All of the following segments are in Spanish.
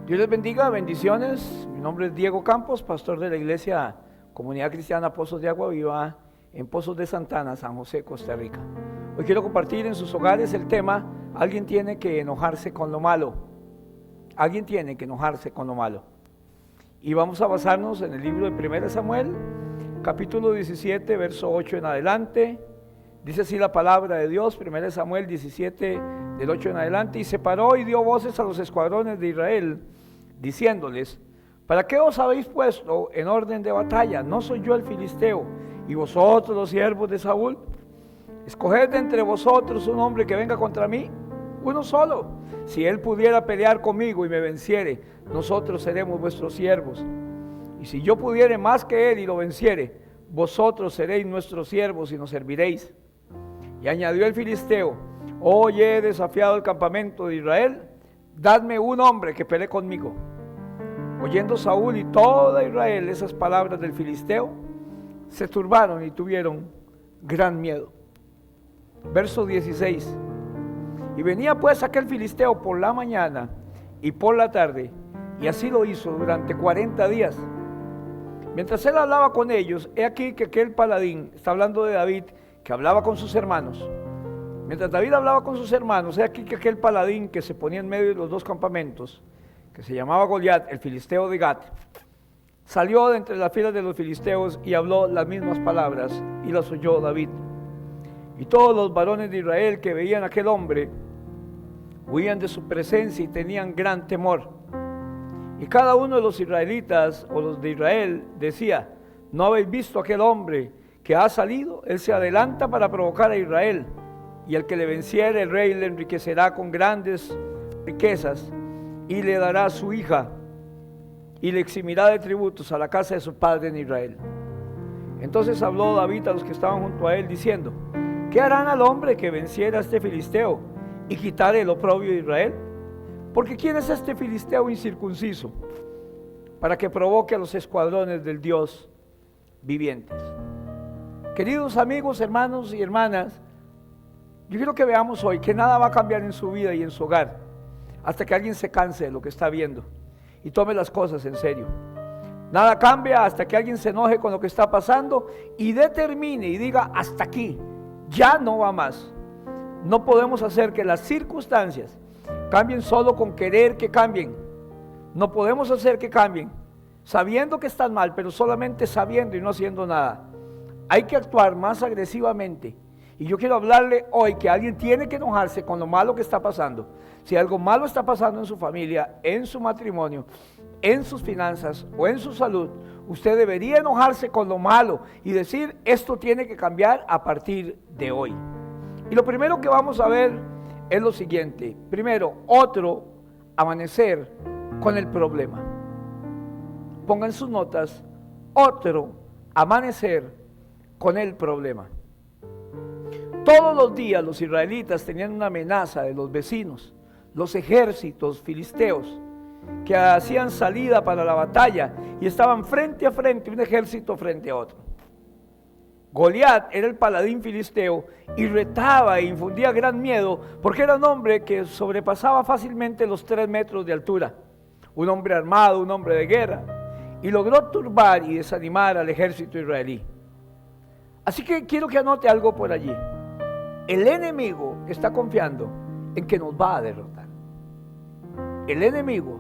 Dios les bendiga, bendiciones. Mi nombre es Diego Campos, pastor de la iglesia Comunidad Cristiana Pozos de Agua Viva en Pozos de Santana, San José, Costa Rica. Hoy quiero compartir en sus hogares el tema: alguien tiene que enojarse con lo malo. Alguien tiene que enojarse con lo malo. Y vamos a basarnos en el libro de 1 Samuel, capítulo 17, verso 8 en adelante. Dice así la palabra de Dios, 1 Samuel 17, del 8 en adelante: y se paró y dio voces a los escuadrones de Israel, diciéndoles: ¿para qué os habéis puesto en orden de batalla? ¿No soy yo el filisteo, y vosotros los siervos de Saúl? Escoged de entre vosotros un hombre que venga contra mí, uno solo. Si él pudiera pelear conmigo y me venciere, nosotros seremos vuestros siervos. Y si yo pudiere más que él y lo venciere, vosotros seréis nuestros siervos y nos serviréis. Y añadió el filisteo: hoy he desafiado el campamento de Israel, dadme un hombre que pelee conmigo. Oyendo Saúl y toda Israel esas palabras del filisteo, se turbaron y tuvieron gran miedo. Verso 16: y venía pues aquel filisteo por la mañana y por la tarde, y así lo hizo durante 40 días. Mientras él hablaba con ellos, he aquí que aquel paladín, está hablando de David, que hablaba con sus hermanos. Mientras David hablaba con sus hermanos, he aquí que aquel paladín que se ponía en medio de los dos campamentos, que se llamaba Goliat, el filisteo de Gat, salió de entre las filas de los filisteos y habló las mismas palabras, y las oyó David. Y todos los varones de Israel que veían a aquel hombre, huían de su presencia y tenían gran temor. Y cada uno de los israelitas o los de Israel decía: ¿no habéis visto aquel hombre que ha salido? Él se adelanta para provocar a Israel, y al que le venciere el rey le enriquecerá con grandes riquezas, y le dará a su hija, y le eximirá de tributos a la casa de su padre en Israel. Entonces habló David a los que estaban junto a él, diciendo: ¿qué harán al hombre que venciera a este filisteo y quitare el oprobio de Israel? Porque ¿quién es este filisteo incircunciso para que provoque a los escuadrones del Dios vivientes? Queridos amigos, hermanos y hermanas, yo quiero que veamos hoy que nada va a cambiar en su vida y en su hogar hasta que alguien se canse de lo que está viendo y tome las cosas en serio. Nada cambia hasta que alguien se enoje con lo que está pasando y determine y diga: hasta aquí, ya no va más. No podemos hacer que las circunstancias cambien solo con querer que cambien. No podemos hacer que cambien sabiendo que están mal, pero solamente sabiendo y no haciendo nada. Hay que actuar más agresivamente. Y yo quiero hablarle hoy que alguien tiene que enojarse con lo malo que está pasando. Si algo malo está pasando en su familia, en su matrimonio, en sus finanzas o en su salud, usted debería enojarse con lo malo y decir: esto tiene que cambiar a partir de hoy. Y lo primero que vamos a ver es lo siguiente. Primero, otro amanecer con el problema. Pongan sus notas: otro amanecer con el problema. Todos los días los israelitas tenían una amenaza de los vecinos, los ejércitos filisteos, que hacían salida para la batalla y estaban frente a frente, un ejército frente a otro. Goliat era el paladín filisteo y retaba e infundía gran miedo porque era un hombre que sobrepasaba fácilmente los 3 metros de altura, un hombre armado, un hombre de guerra, y logró turbar y desanimar al ejército israelí. Así que quiero que anote algo por allí. El enemigo está confiando en que nos va a derrotar. El enemigo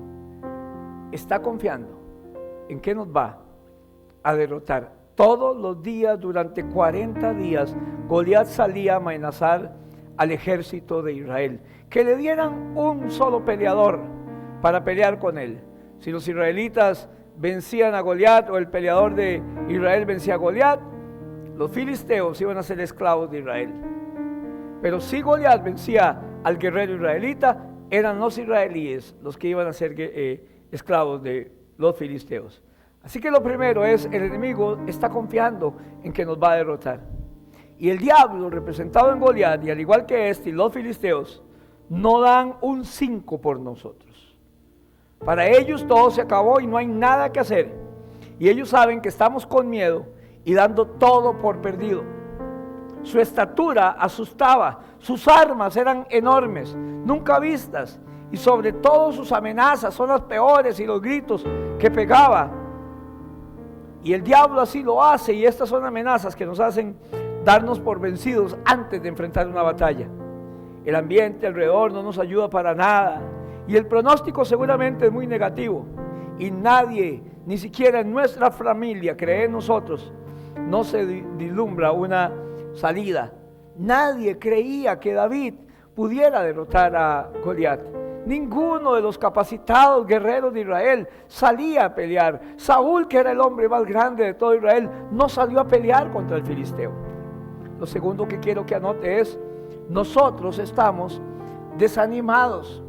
está confiando en que nos va a derrotar. Todos los días, durante 40 días, Goliat salía a amenazar al ejército de Israel, que le dieran un solo peleador para pelear con él. Si los israelitas vencían a Goliat, o el peleador de Israel vencía a Goliat, los filisteos iban a ser esclavos de Israel. Pero si Goliat vencía al guerrero israelita, eran los israelíes los que iban a ser esclavos de los filisteos. Así que lo primero es: el enemigo está confiando en que nos va a derrotar. Y el diablo, representado en Goliat, y al igual que este y los filisteos, no dan un 5 por nosotros. Para ellos todo se acabó y no hay nada que hacer. Y ellos saben que estamos con miedo y dando todo por perdido. Su estatura asustaba, sus armas eran enormes, nunca vistas, y sobre todo sus amenazas son las peores, y los gritos que pegaba. Y el diablo así lo hace, y estas son amenazas que nos hacen darnos por vencidos antes de enfrentar una batalla. El ambiente alrededor no nos ayuda para nada, y el pronóstico seguramente es muy negativo, y nadie, ni siquiera en nuestra familia, cree en nosotros, no se vislumbra una salida. Nadie creía que David pudiera derrotar a Goliat. Ninguno de los capacitados guerreros de Israel salía a pelear. Saúl, que era el hombre más grande de todo Israel, no salió a pelear contra el filisteo. Lo segundo que quiero que anote es: nosotros estamos desanimados.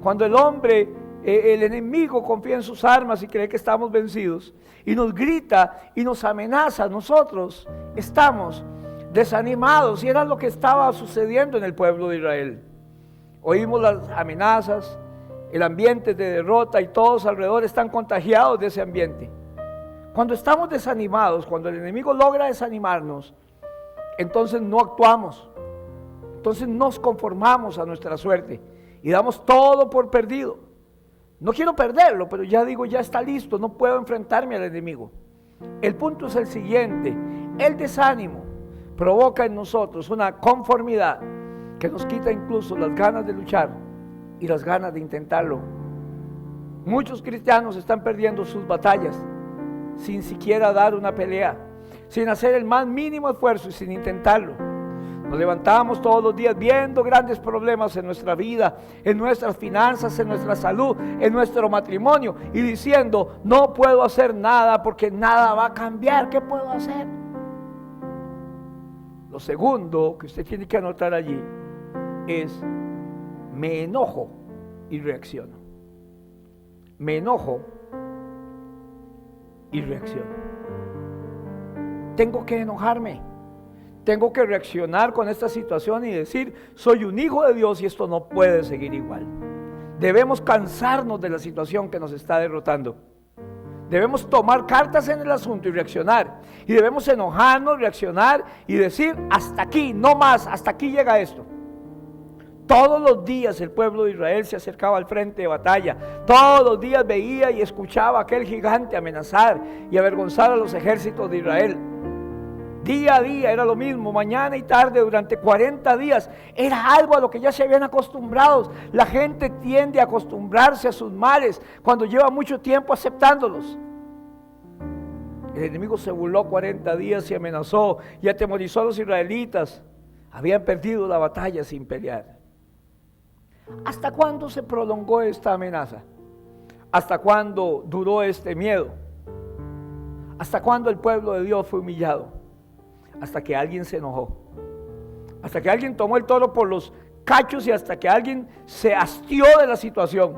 Cuando el hombre, el enemigo, confía en sus armas y cree que estamos vencidos y nos grita y nos amenaza, nosotros estamos desanimados. Y era lo que estaba sucediendo en el pueblo de Israel. Oímos las amenazas, el ambiente de derrota, y todos alrededor están contagiados de ese ambiente. Cuando estamos desanimados, cuando el enemigo logra desanimarnos, entonces no actuamos, entonces nos conformamos a nuestra suerte y damos todo por perdido. No quiero perderlo, pero ya digo, ya está listo, no puedo enfrentarme al enemigo. El punto es el siguiente: el desánimo provoca en nosotros una conformidad que nos quita incluso las ganas de luchar y las ganas de intentarlo. Muchos cristianos están perdiendo sus batallas sin siquiera dar una pelea, sin hacer el más mínimo esfuerzo y sin intentarlo. Nos levantamos todos los días viendo grandes problemas en nuestra vida, en nuestras finanzas, en nuestra salud, en nuestro matrimonio, y diciendo: no puedo hacer nada porque nada va a cambiar. ¿Qué puedo hacer? Lo segundo que usted tiene que anotar allí es: me enojo y reacciono. Me enojo y reacciono. Tengo que enojarme, tengo que reaccionar con esta situación y decir: soy un hijo de Dios y esto no puede seguir igual. Debemos cansarnos de la situación que nos está derrotando. Debemos tomar cartas en el asunto y reaccionar. Y debemos enojarnos, reaccionar y decir: hasta aquí, no más, hasta aquí llega esto. Todos los días el pueblo de Israel se acercaba al frente de batalla. Todos los días veía y escuchaba a aquel gigante amenazar y avergonzar a los ejércitos de Israel. Día a día era lo mismo, mañana y tarde, durante 40 días. Era algo a lo que ya se habían acostumbrado. La gente tiende a acostumbrarse a sus males cuando lleva mucho tiempo aceptándolos. El enemigo se burló 40 días y amenazó y atemorizó a los israelitas. Habían perdido la batalla sin pelear. ¿Hasta cuándo se prolongó esta amenaza? ¿Hasta cuándo duró este miedo? ¿Hasta cuándo el pueblo de Dios fue humillado? Hasta que alguien se enojó, hasta que alguien tomó el toro por los cachos y hasta que alguien se hastió de la situación.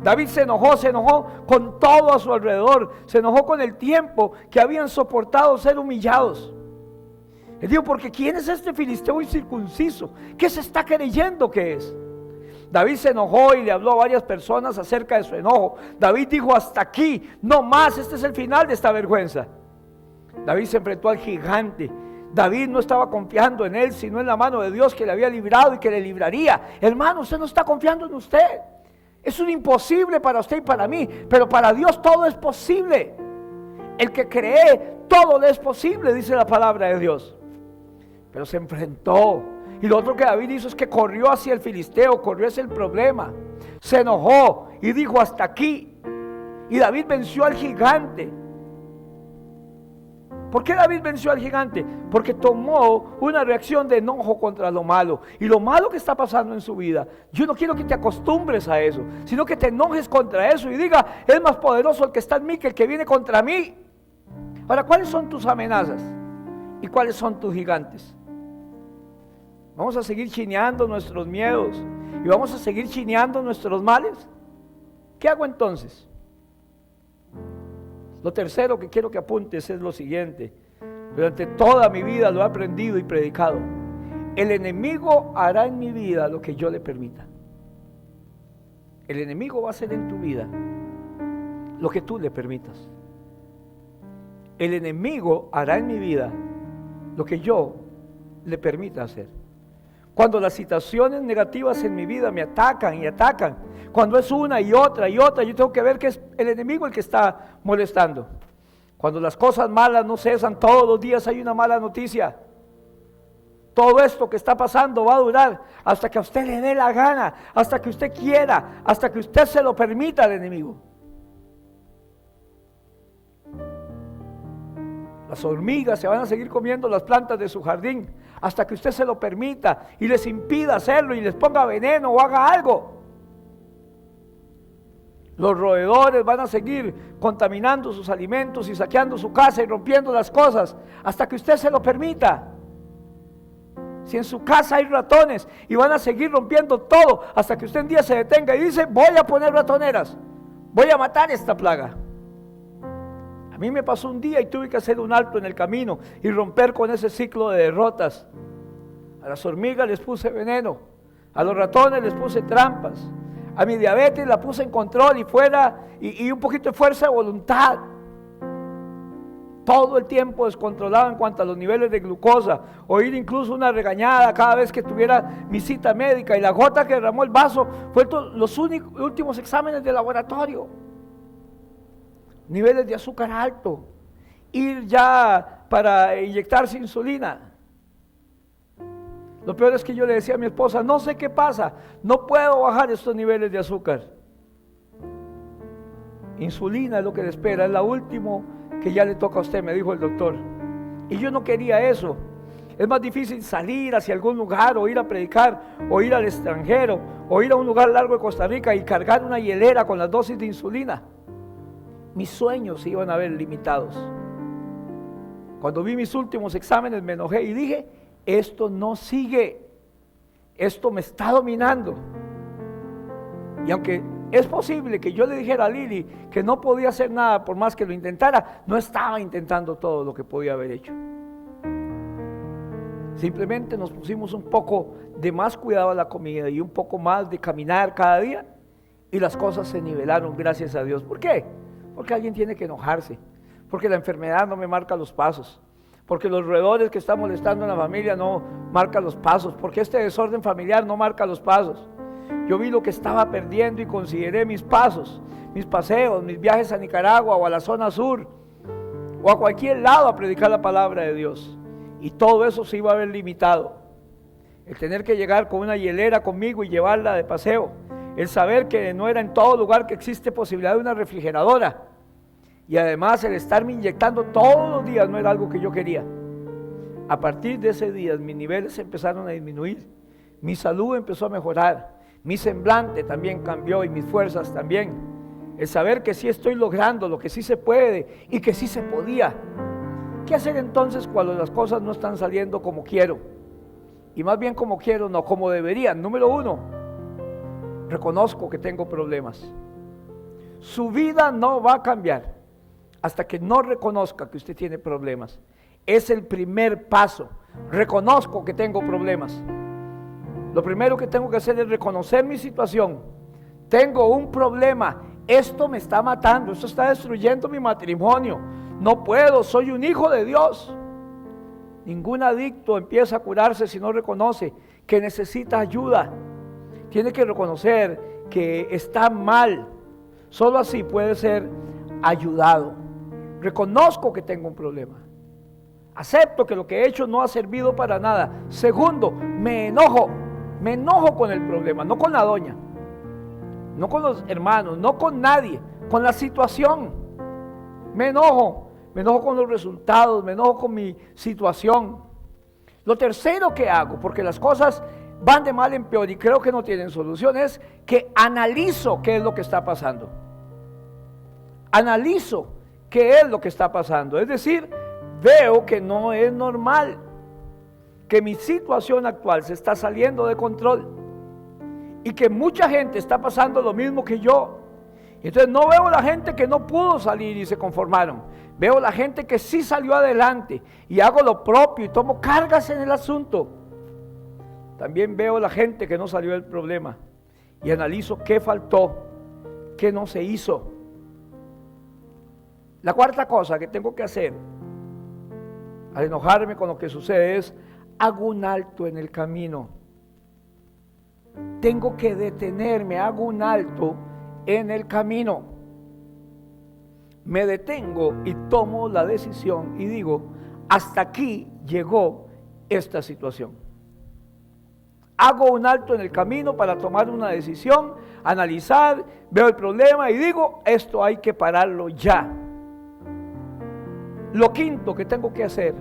David se enojó con todo a su alrededor, se enojó con el tiempo que habían soportado ser humillados. Le digo: porque ¿quién es este filisteo incircunciso? ¿Qué se está creyendo que es? David se enojó y le habló a varias personas acerca de su enojo. David dijo: hasta aquí, no más, este es el final de esta vergüenza. David se enfrentó al gigante. David no estaba confiando en él, sino en la mano de Dios que le había librado y que le libraría. Hermano, usted no está confiando en usted. Es un imposible para usted y para mí, pero para Dios todo es posible. El que cree, todo le es posible, dice la palabra de Dios. Pero se enfrentó. Y lo otro que David hizo es que corrió hacia el filisteo, corrió hacia el problema. Se enojó y dijo: hasta aquí. Y David venció al gigante. ¿Por qué David venció al gigante? Porque tomó una reacción de enojo contra lo malo. Y lo malo que está pasando en su vida, yo no quiero que te acostumbres a eso, sino que te enojes contra eso y diga: es más poderoso el que está en mí que el que viene contra mí. Ahora, ¿cuáles son tus amenazas? ¿Y cuáles son tus gigantes? ¿Vamos a seguir chineando nuestros miedos y vamos a seguir chineando nuestros males? ¿Qué hago entonces? Lo tercero que quiero que apuntes es lo siguiente: durante toda mi vida lo he aprendido y predicado. El enemigo hará en mi vida lo que yo le permita. El enemigo va a hacer en tu vida lo que tú le permitas. El enemigo hará en mi vida lo que yo le permita hacer. Cuando las situaciones negativas en mi vida me atacan y atacan, cuando es una y otra, yo tengo que ver que es el enemigo el que está molestando. Cuando las cosas malas no cesan, todos los días hay una mala noticia. Todo esto que está pasando va a durar hasta que a usted le dé la gana, hasta que usted quiera, hasta que usted se lo permita al enemigo. Las hormigas se van a seguir comiendo las plantas de su jardín hasta que usted se lo permita y les impida hacerlo y les ponga veneno o haga algo. Los roedores van a seguir contaminando sus alimentos y saqueando su casa y rompiendo las cosas hasta que usted se lo permita. Si en su casa hay ratones y van a seguir rompiendo todo hasta que usted un día se detenga y dice: voy a poner ratoneras, voy a matar esta plaga. A mí me pasó un día y tuve que hacer un alto en el camino y romper con ese ciclo de derrotas. A las hormigas les puse veneno, a los ratones les puse trampas, a mi diabetes la puse en control y un poquito de fuerza de voluntad. Todo el tiempo descontrolado en cuanto a los niveles de glucosa, oír incluso una regañada cada vez que tuviera mi cita médica, y la gota que derramó el vaso fue los últimos exámenes de laboratorio. Niveles de azúcar alto, ir ya para inyectarse insulina. Lo peor es que yo le decía a mi esposa: no sé qué pasa, no puedo bajar estos niveles de azúcar. Insulina es lo que le espera, es la última que ya le toca a usted, me dijo el doctor. Y yo no quería eso. Es más difícil salir hacia algún lugar, o ir a predicar, o ir al extranjero, o ir a un lugar largo de Costa Rica y cargar una hielera con las dosis de insulina. Mis sueños se iban a ver limitados. Cuando vi mis últimos exámenes me enojé y dije: esto no sigue, esto me está dominando. Y aunque es posible que yo le dijera a Lili que no podía hacer nada por más que lo intentara, no estaba intentando todo lo que podía haber hecho. Simplemente nos pusimos un poco de más cuidado a la comida y un poco más de caminar cada día, y las cosas se nivelaron, gracias a Dios. ¿Por qué? Porque alguien tiene que enojarse, porque la enfermedad no me marca los pasos, porque los roedores que están molestando en la familia no marcan los pasos, porque este desorden familiar no marca los pasos. Yo vi lo que estaba perdiendo y consideré mis pasos, mis paseos, mis viajes a Nicaragua o a la zona sur o a cualquier lado a predicar la palabra de Dios, y todo eso se iba a ver limitado. El tener que llegar con una hielera conmigo y llevarla de paseo, el saber que no era en todo lugar que existe posibilidad de una refrigeradora, y además el estarme inyectando todos los días no era algo que yo quería. A partir de ese día mis niveles empezaron a disminuir, mi salud empezó a mejorar, mi semblante también cambió y mis fuerzas también. El saber que sí estoy logrando lo que sí se puede y que sí se podía. ¿Qué hacer entonces cuando las cosas no están saliendo como quiero? Y más bien como quiero, no como deberían. Número 1, reconozco que tengo problemas. Su vida no va a cambiar hasta que no reconozca que usted tiene problemas. Es el primer paso. Reconozco que tengo problemas. Lo primero que tengo que hacer es reconocer mi situación. Tengo un problema, esto me está matando, esto está destruyendo mi matrimonio. No puedo, soy un hijo de Dios. Ningún adicto empieza a curarse si no reconoce que necesita ayuda. Tiene que reconocer que está mal. Solo así puede ser ayudado. Reconozco que tengo un problema. Acepto que lo que he hecho no ha servido para nada. Segundo, me enojo con el problema, no con la doña, no con los hermanos, no con nadie, con la situación. Me enojo con los resultados, me enojo con mi situación. Lo tercero que hago, porque las cosas van de mal en peor y creo que no tienen solución, es que analizo qué es lo que está pasando. Analizo qué es lo que está pasando, es decir, veo que no es normal, que mi situación actual se está saliendo de control y que mucha gente está pasando lo mismo que yo. Entonces no veo la gente que no pudo salir y se conformaron, veo la gente que sí salió adelante y hago lo propio y tomo cargas en el asunto. También veo la gente que no salió del problema y analizo qué faltó, qué no se hizo. La cuarta cosa que tengo que hacer al enojarme con lo que sucede es: hago un alto en el camino. tengo que detenerme, hago un alto en el camino. Me detengo y tomo la decisión y digo, hasta aquí llegó esta situación. Hago un alto en el camino para tomar una decisión, analizar, veo el problema y digo, esto hay que pararlo ya. Lo quinto que tengo que hacer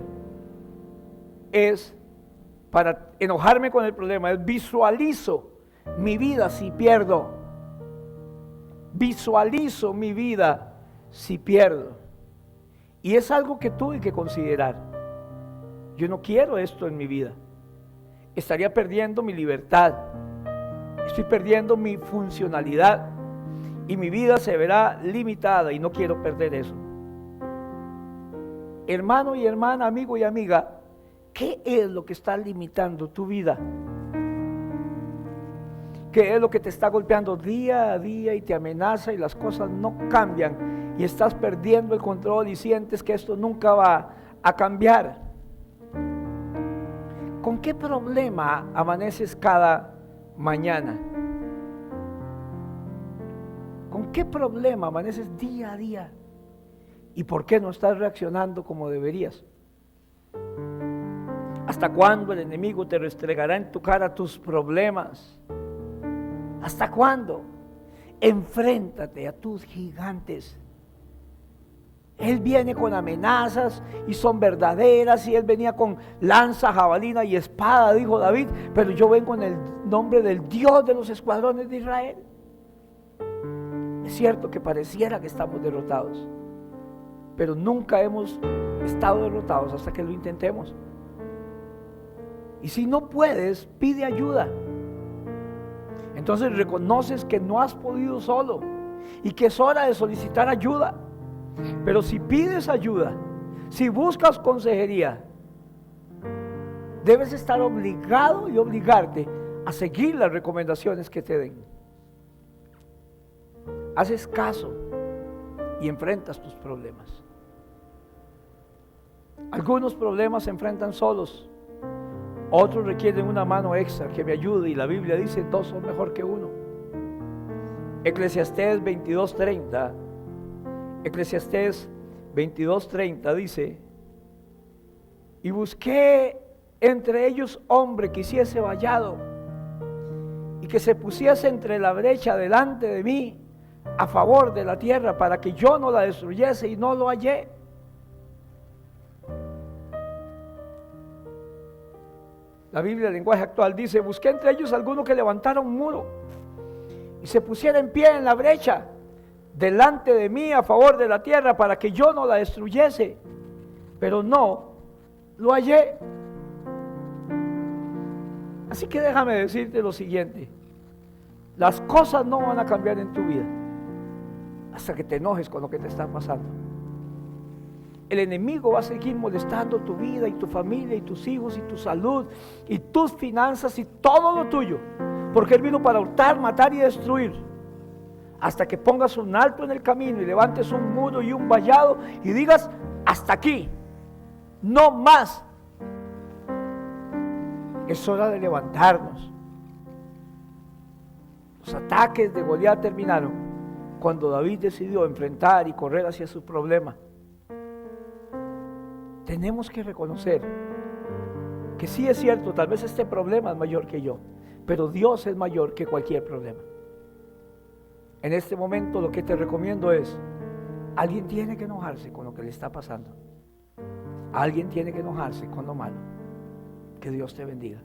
es, para enojarme con el problema, es visualizo mi vida si pierdo. Visualizo mi vida si pierdo. Y es algo que tuve que considerar. Yo no quiero esto en mi vida. Estaría perdiendo mi libertad. Estoy perdiendo mi funcionalidad. Y mi vida se verá limitada y no quiero perder eso. Hermano y hermana, amigo y amiga, ¿qué es lo que está limitando tu vida? ¿Qué es lo que te está golpeando día a día y te amenaza y las cosas no cambian y estás perdiendo el control y sientes que esto nunca va a cambiar? ¿Con qué problema amaneces cada mañana? ¿Con qué problema amaneces día a día? ¿Y por qué no estás reaccionando como deberías? ¿Hasta cuándo el enemigo te restregará en tu cara tus problemas? ¿Hasta cuándo? Enfréntate a tus gigantes. Él viene con amenazas y son verdaderas, y él venía con lanza, jabalina y espada, dijo David, pero yo vengo en el nombre del Dios de los escuadrones de Israel. Es cierto que pareciera que estamos derrotados, pero nunca hemos estado derrotados hasta que lo intentemos. Y si no puedes, pide ayuda. Entonces reconoces que no has podido solo y que es hora de solicitar ayuda. Pero si pides ayuda, si buscas consejería, debes estar obligado y obligarte a seguir las recomendaciones que te den. Haces caso y enfrentas tus problemas. Algunos problemas se enfrentan solos, otros requieren una mano extra que me ayude, y la Biblia dice: dos son mejor que uno. Eclesiastés 22:30, Eclesiastés 22:30 dice: y busqué entre ellos hombre que hiciese vallado y que se pusiese entre la brecha delante de mí a favor de la tierra, para que yo no la destruyese, y no lo hallé. La Biblia, el lenguaje actual, dice: busqué entre ellos alguno que levantara un muro y se pusiera en pie en la brecha delante de mí a favor de la tierra, para que yo no la destruyese, pero no lo hallé. Así que déjame decirte lo siguiente: las cosas no van a cambiar en tu vida hasta que te enojes con lo que te está pasando. El enemigo va a seguir molestando tu vida y tu familia y tus hijos y tu salud y tus finanzas y todo lo tuyo, porque él vino para hurtar, matar y destruir, hasta que pongas un alto en el camino y levantes un muro y un vallado y digas: hasta aquí, no más. Es hora de levantarnos. Los ataques de Goliat terminaron cuando David decidió enfrentar y correr hacia su problema. Tenemos que reconocer que sí es cierto, tal vez este problema es mayor que yo, pero Dios es mayor que cualquier problema. En este momento lo que te recomiendo es: alguien tiene que enojarse con lo que le está pasando. Alguien tiene que enojarse con lo malo. Que Dios te bendiga.